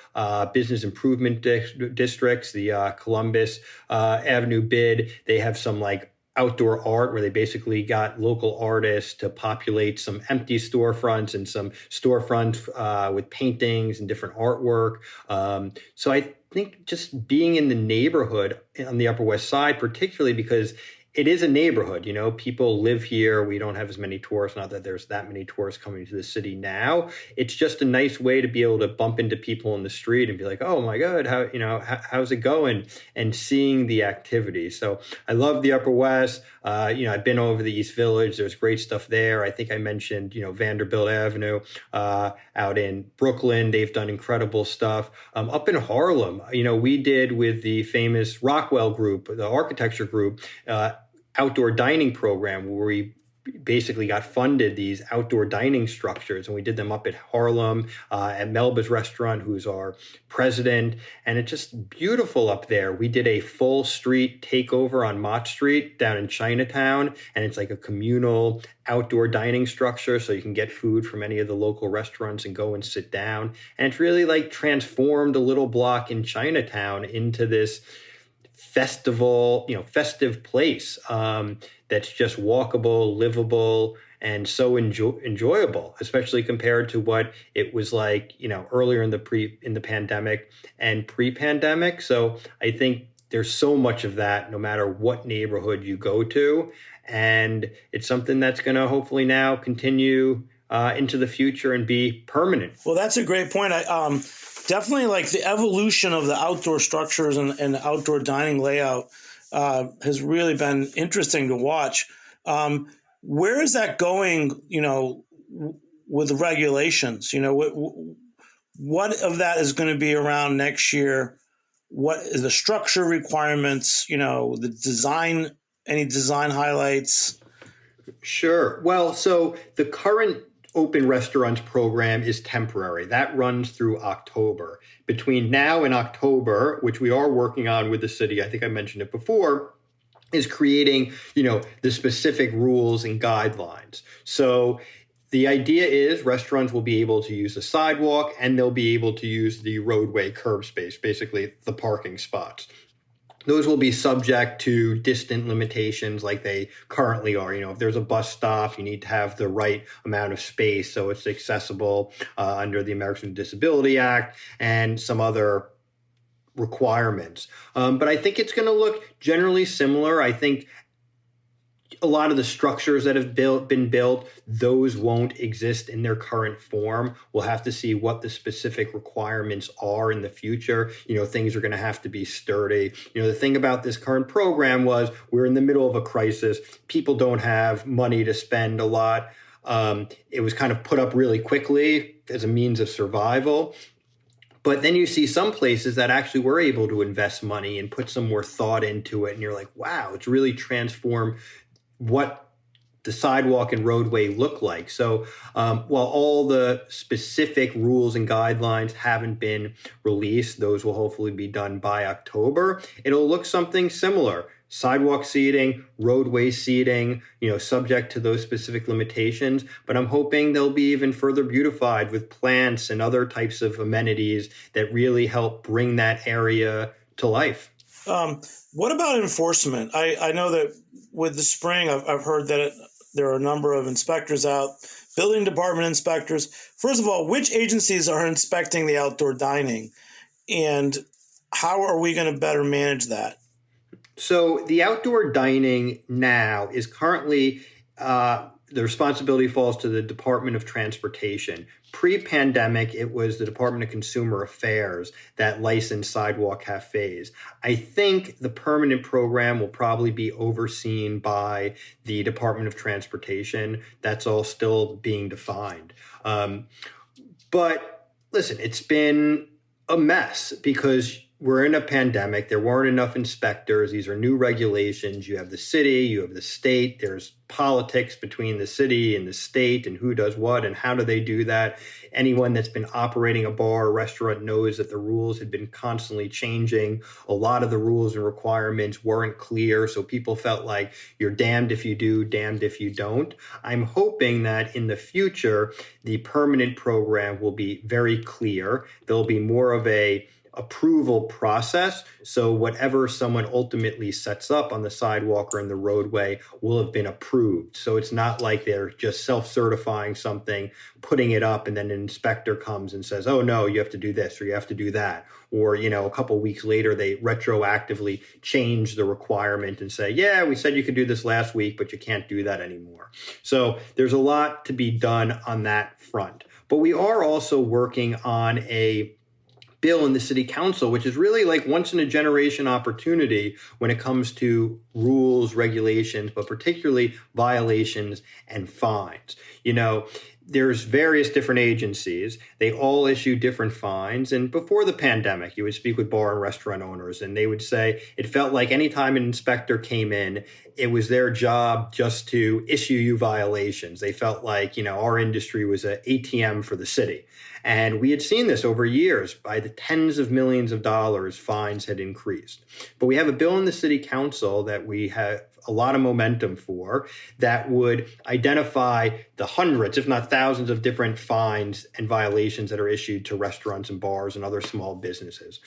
business improvement districts, the Columbus Avenue BID, they have some like outdoor art where they basically got local artists to populate some empty storefronts and some storefronts with paintings and different artwork. So I think just being in the neighborhood on the Upper West Side, particularly because it is a neighborhood, people live here. We don't have as many tourists, not that there's that many tourists coming to the city now. It's just a nice way to be able to bump into people in the street and be like, oh my God, how's it going? And seeing the activity. So I love the Upper West. I've been over the East Village. There's great stuff there. I think I mentioned, Vanderbilt Avenue out in Brooklyn. They've done incredible stuff. Up in Harlem, we did with the famous Rockwell group, the architecture group, outdoor dining program where we basically got funded these outdoor dining structures, and we did them up at Harlem at Melba's restaurant, who's our president, and it's just beautiful up there. We did a full street takeover on Mott Street down in Chinatown, and it's like a communal outdoor dining structure, so you can get food from any of the local restaurants and go and sit down, and it's really like transformed a little block in Chinatown into this festive place that's just walkable, livable, and so enjoyable, especially compared to what it was like, earlier in the pandemic and pre-pandemic. So I think there's so much of that, no matter what neighborhood you go to, and it's something that's going to hopefully now continue into the future and be permanent. Well, that's a great point. Definitely like the evolution of the outdoor structures and the outdoor dining layout has really been interesting to watch. Where is that going, with the regulations? What of that is going to be around next year? What is the structure requirements, the design, any design highlights? Sure. Well, so the current open restaurants program is temporary. That runs through October. Between now and October, which we are working on with the city, I think I mentioned it before, is creating, the specific rules and guidelines. So the idea is restaurants will be able to use the sidewalk and they'll be able to use the roadway curb space, basically the parking spots. Those will be subject to distant limitations like they currently are. If there's a bus stop, you need to have the right amount of space so it's accessible under the Americans with Disability Act and some other requirements. But I think it's going to look generally similar. I think a lot of the structures that have been built, those won't exist in their current form. We'll have to see what the specific requirements are in the future. Things are going to have to be sturdy. The thing about this current program was we're in the middle of a crisis. People don't have money to spend a lot. It was kind of put up really quickly as a means of survival. But then you see some places that actually were able to invest money and put some more thought into it. And you're like, wow, it's really transformed what the sidewalk and roadway look like. So while all the specific rules and guidelines haven't been released, those will hopefully be done by October. It'll look something similar. Sidewalk seating, roadway seating, subject to those specific limitations. But I'm hoping they'll be even further beautified with plants and other types of amenities that really help bring that area to life. What about enforcement? I know that with the spring, I've heard that there are a number of inspectors out, building department inspectors. First of all, which agencies are inspecting the outdoor dining, and how are we going to better manage that? So the outdoor dining now is currently the responsibility falls to the Department of Transportation. Pre-pandemic, it was the Department of Consumer Affairs that licensed sidewalk cafes. I think the permanent program will probably be overseen by the Department of Transportation. That's all still being defined. But listen, it's been a mess because we're in a pandemic. There weren't enough inspectors. These are new regulations. You have the city, you have the state. There's politics between the city and the state and who does what and how do they do that. Anyone that's been operating a bar or restaurant knows that the rules had been constantly changing. A lot of the rules and requirements weren't clear, so people felt like you're damned if you do, damned if you don't. I'm hoping that in the future, the permanent program will be very clear. There'll be more of a approval process. So whatever someone ultimately sets up on the sidewalk or in the roadway will have been approved. So it's not like they're just self-certifying something, putting it up, and then an inspector comes and says, oh no, you have to do this or you have to do that. Or, a couple of weeks later, they retroactively change the requirement and say, yeah, we said you could do this last week, but you can't do that anymore. So there's a lot to be done on that front. But we are also working on a bill in the city council, which is really like once in a generation opportunity when it comes to rules, regulations, but particularly violations and fines. There's various different agencies. They all issue different fines. And before the pandemic, you would speak with bar and restaurant owners, and they would say it felt like anytime an inspector came in, it was their job just to issue you violations. They felt like, our industry was an ATM for the city. And we had seen this over years. By the tens of millions of dollars, fines had increased. But we have a bill in the city council that we have a lot of momentum for that would identify the hundreds, if not thousands, of different fines and violations that are issued to restaurants and bars and other small businesses.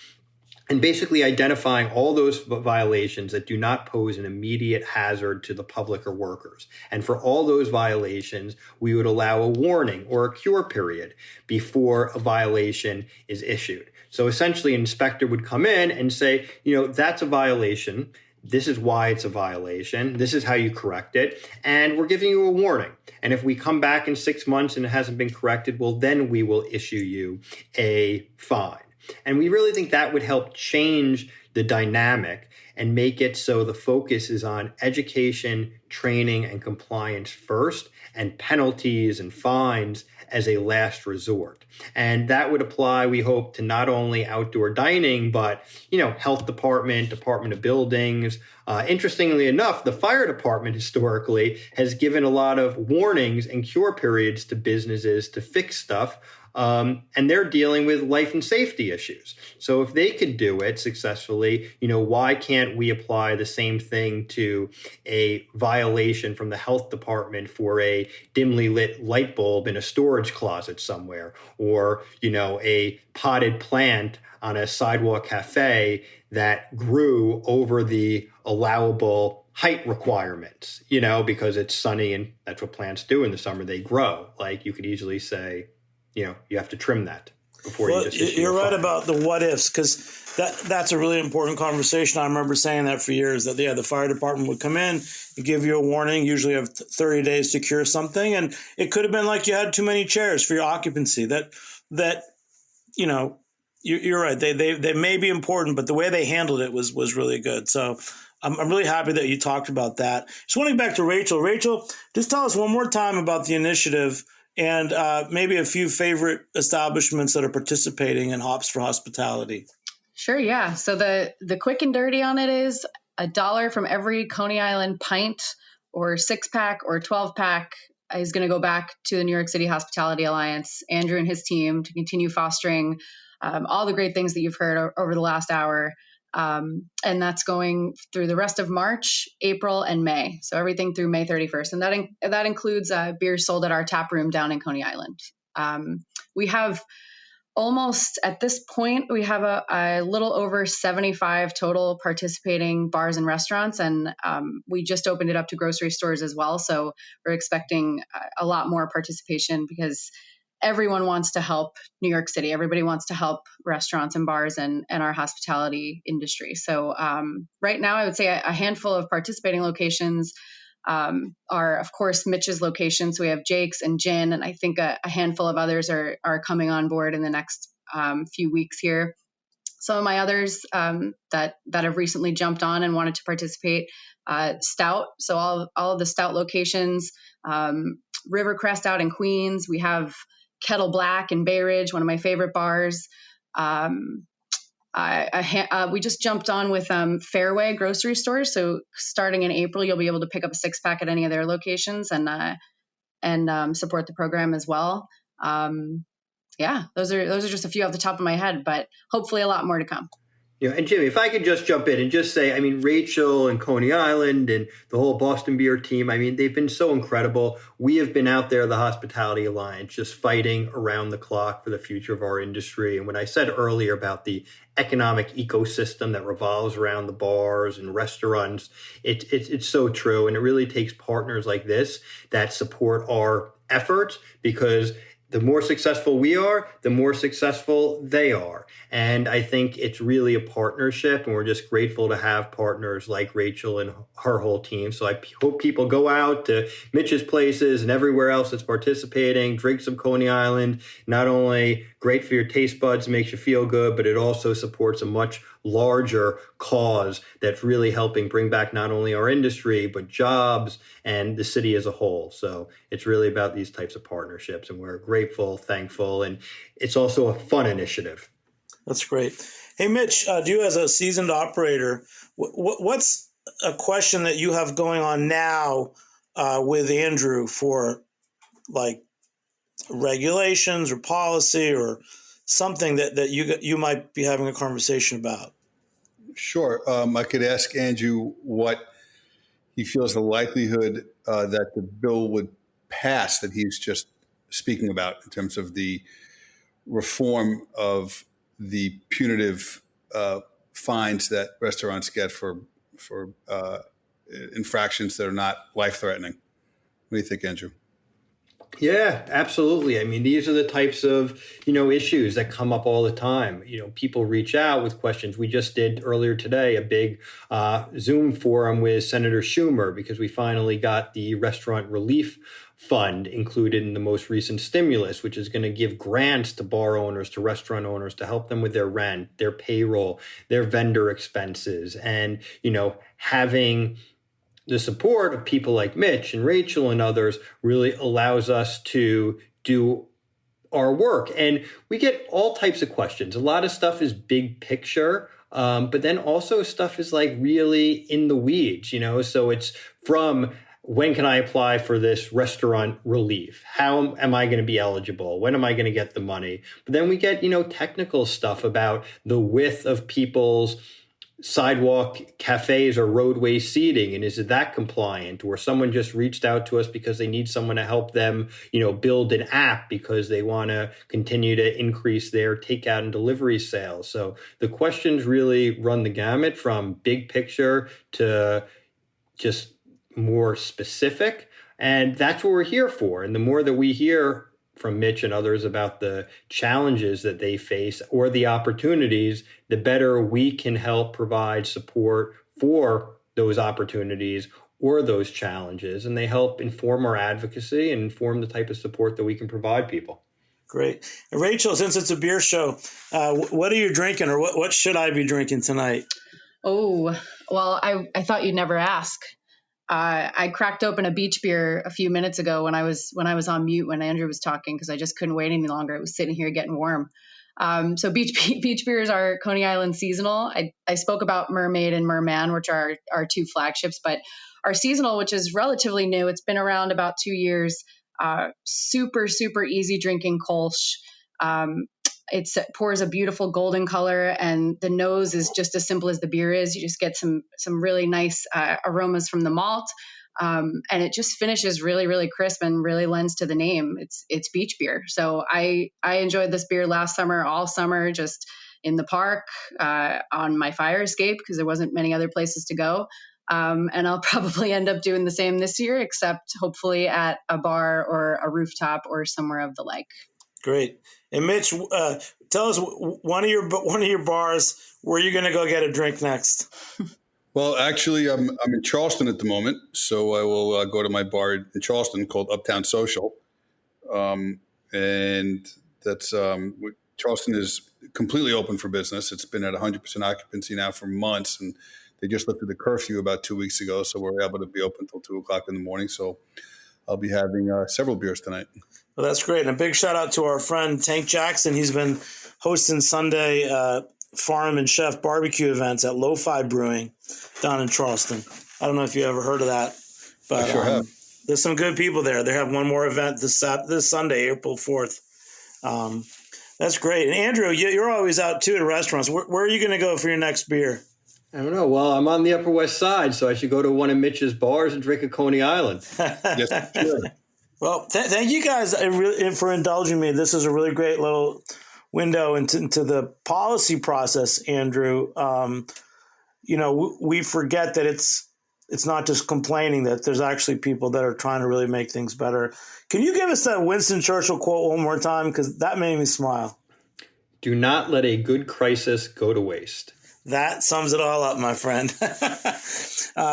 And basically identifying all those violations that do not pose an immediate hazard to the public or workers. And for all those violations, we would allow a warning or a cure period before a violation is issued. So essentially, an inspector would come in and say, that's a violation. This is why it's a violation. This is how you correct it. And we're giving you a warning. And if we come back in 6 months and it hasn't been corrected, well, then we will issue you a fine. And we really think that would help change, the dynamic and make it so the focus is on education, training, and compliance first, and penalties and fines as a last resort. And that would apply, we hope, to not only outdoor dining, but, health department, Department of Buildings. Interestingly enough, the fire department historically has given a lot of warnings and cure periods to businesses to fix stuff. And they're dealing with life and safety issues. So if they could do it successfully, why can't we apply the same thing to a violation from the health department for a dimly lit light bulb in a storage closet somewhere, or, a potted plant on a sidewalk cafe that grew over the allowable height requirements, because it's sunny and that's what plants do in the summer, they grow. Like, you could easily say, you have to trim that before you just issue You're a right fine. about the what ifs, because that's a really important conversation. I remember saying that for years, that the fire department would come in and give you a warning. Usually you have 30 days to cure something, and it could have been like you had too many chairs for your occupancy. You're right. They may be important, but the way they handled it was really good. So I'm really happy that you talked about that. Just wanting back to Rachel. Rachel, just tell us one more time about the initiative, and maybe a few favorite establishments that are participating in Hops for Hospitality. Sure, yeah. So the quick and dirty on it is $1 from every Coney Island pint or 6-pack or 12-pack is going to go back to the New York City Hospitality Alliance, Andrew and his team, to continue fostering all the great things that you've heard over the last hour. And that's going through the rest of March, April, and May. So everything through May 31st. And that includes beers sold at our tap room down in Coney Island. We have almost, at this point, we have a little over 75 total participating bars and restaurants. And we just opened it up to grocery stores as well. So we're expecting a lot more participation, because everyone wants to help New York City. Everybody wants to help restaurants and bars and our hospitality industry. So right now, I would say a handful of participating locations are, of course, Mitch's location. So we have Jake's and Gin, and I think a handful of others are coming on board in the next few weeks here. Some of my others that have recently jumped on and wanted to participate, Stout. So all of the Stout locations, Rivercrest out in Queens. We have Kettle Black in Bay Ridge, one of my favorite bars. We just jumped on with Fairway grocery stores. So starting in April, you'll be able to pick up a 6-pack at any of their locations and support the program as well. Those are just a few off the top of my head, but hopefully a lot more to come. And Jimmy, if I could just jump in and just say, Rachel and Coney Island and the whole Boston Beer team, they've been so incredible. We have been out there, the Hospitality Alliance, just fighting around the clock for the future of our industry. And when I said earlier about the economic ecosystem that revolves around the bars and restaurants, it's so true. And it really takes partners like this that support our efforts, because the more successful we are, the more successful they are. And I think it's really a partnership, and we're just grateful to have partners like Rachel and her whole team. So I hope people go out to Mitch's places and everywhere else that's participating, drink some Coney Island. Not only great for your taste buds, makes you feel good, but it also supports a much larger cause that's really helping bring back not only our industry, but jobs and the city as a whole. So it's really about these types of partnerships, and we're grateful, thankful, and it's also a fun initiative. That's great. Hey, Mitch, do you, as a seasoned operator, what's a question that you have going on now with Andrew for, like, regulations or policy or something that you might be having a conversation about? Sure. I could ask Andrew what he feels the likelihood that the bill would pass that he's just speaking about in terms of the reform of the punitive fines that restaurants get for infractions that are not life-threatening. What do you think, Andrew? Yeah, absolutely. I mean, these are the types of, issues that come up all the time. People reach out with questions. We just did earlier today a big Zoom forum with Senator Schumer because we finally got the restaurant relief fund included in the most recent stimulus, which is going to give grants to bar owners, to restaurant owners to help them with their rent, their payroll, their vendor expenses, and, having the support of people like Mitch and Rachel and others really allows us to do our work. And we get all types of questions. A lot of stuff is big picture, but then also stuff is like really in the weeds, So it's from when can I apply for this restaurant relief? How am I going to be eligible? When am I going to get the money? But then we get, technical stuff about the width of people's sidewalk cafes or roadway seating, and is it that compliant? Or someone just reached out to us because they need someone to help them, build an app because they want to continue to increase their takeout and delivery sales. So the questions really run the gamut from big picture to just more specific, and that's what we're here for. And the more that we hear from Mitch and others about the challenges that they face or the opportunities, the better we can help provide support for those opportunities or those challenges. And they help inform our advocacy and inform the type of support that we can provide people. Great. And Rachel, since it's a beer show, what are you drinking, or what should I be drinking tonight? Oh, well, I thought you'd never ask. I cracked open a beach beer a few minutes ago when I was on mute when Andrew was talking because I just couldn't wait any longer. It was sitting here getting warm. So beach beers are Coney Island seasonal. I spoke about Mermaid and Merman, which are our two flagships, but our seasonal, which is relatively new, it's been around about 2 years. Super, super easy drinking Kolsch. It pours a beautiful golden color, and the nose is just as simple as the beer is. You just get some really nice aromas from the malt, and it just finishes really, really crisp and really lends to the name. It's beach beer. So I enjoyed this beer last summer, all summer, just in the park, on my fire escape because there wasn't many other places to go. And I'll probably end up doing the same this year, except hopefully at a bar or a rooftop or somewhere of the like. Great. And Mitch, tell us one of your bars where you're going to go get a drink next. Well, actually, I'm in Charleston at the moment, so I will go to my bar in Charleston called Uptown Social, and that's Charleston is completely open for business. It's been at 100% occupancy now for months, and they just lifted the curfew about 2 weeks ago, so we're able to be open until 2:00 in the morning. So I'll be having several beers tonight. Well, that's great. And a big shout out to our friend Tank Jackson. He's been hosting Sunday farm and chef barbecue events at Lo-Fi Brewing down in Charleston. I don't know if you ever heard of that, but I sure have. There's some good people there. They have one more event this Sunday, April 4th. That's great. And Andrew, you're always out too at restaurants. Where are you going to go for your next beer? I don't know. Well, I'm on the Upper West Side, so I should go to one of Mitch's bars and drink a Coney Island. Yes, sure. Well, thank you guys for indulging me. This is a really great little window into the policy process, Andrew. We forget that it's not just complaining, that there's actually people that are trying to really make things better. Can you give us that Winston Churchill quote one more time? Because that made me smile. Do not let a good crisis go to waste. That sums it all up, my friend.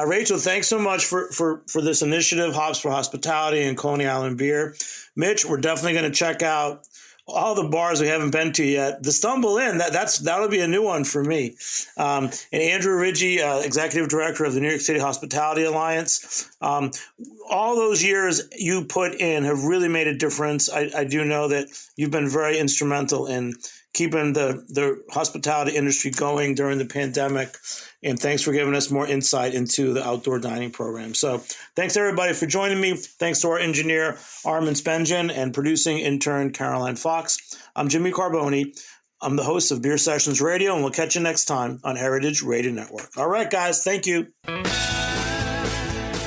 Rachel, thanks so much for this initiative, Hops for Hospitality and Coney Island Beer. Mitch, we're definitely going to check out all the bars we haven't been to yet. The Stumble Inn, that'll be a new one for me. And Andrew Ridgey, Executive Director of the New York City Hospitality Alliance. All those years you put in have really made a difference. I do know that you've been very instrumental in keeping the hospitality industry going during the pandemic. And thanks for giving us more insight into the outdoor dining program. So thanks, everybody, for joining me. Thanks to our engineer, Armin Spengen, and producing intern, Caroline Fox. I'm Jimmy Carboni. I'm the host of Beer Sessions Radio, and we'll catch you next time on Heritage Radio Network. All right, guys. Thank you.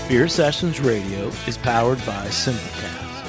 Beer Sessions Radio is powered by Simplecast.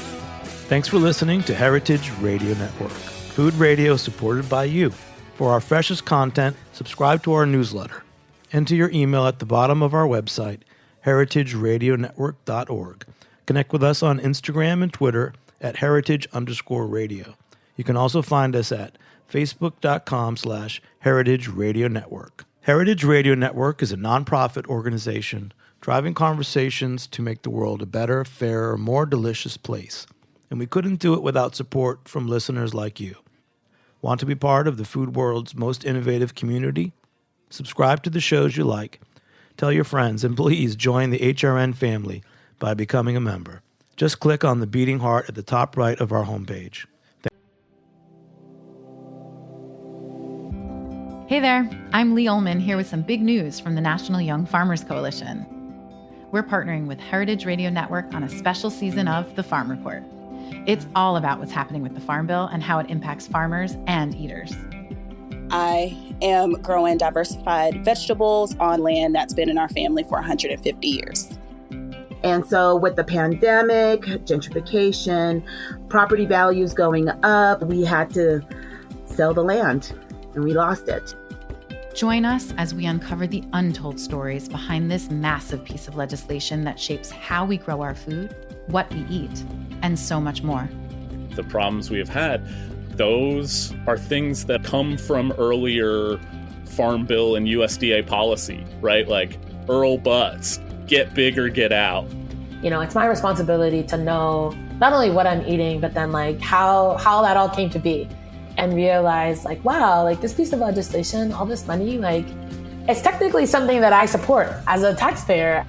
Thanks for listening to Heritage Radio Network, food radio supported by you. For our freshest content, subscribe to our newsletter. Enter your email at the bottom of our website, heritageradionetwork.org. Connect with us on Instagram and Twitter at heritage_radio. You can also find us at facebook.com/Heritage Radio Network. Heritage Radio Network is a nonprofit organization driving conversations to make the world a better, fairer, more delicious place. And we couldn't do it without support from listeners like you. Want to be part of the food world's most innovative community? Subscribe to the shows you like, tell your friends, and please join the HRN family by becoming a member. Just click on the beating heart at the top right of our homepage. Hey there, I'm Lee Ullman here with some big news from the National Young Farmers Coalition. We're partnering with Heritage Radio Network on a special season of The Farm Report. It's all about what's happening with the Farm Bill and how it impacts farmers and eaters. I am growing diversified vegetables on land that's been in our family for 150 years. And so with the pandemic, gentrification, property values going up, we had to sell the land and we lost it. Join us as we uncover the untold stories behind this massive piece of legislation that shapes how we grow our food, what we eat, and so much more. The problems we have had, those are things that come from earlier Farm Bill and USDA policy, right? Like Earl Butts, get big or get out. You know, it's my responsibility to know not only what I'm eating, but then like how that all came to be. And realize like, wow, like this piece of legislation, all this money, like it's technically something that I support as a taxpayer.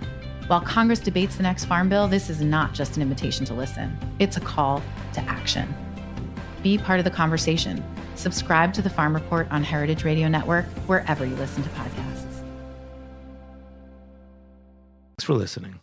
While Congress debates the next Farm Bill, this is not just an invitation to listen. It's a call to action. Be part of the conversation. Subscribe to the Farm Report on Heritage Radio Network, wherever you listen to podcasts. Thanks for listening.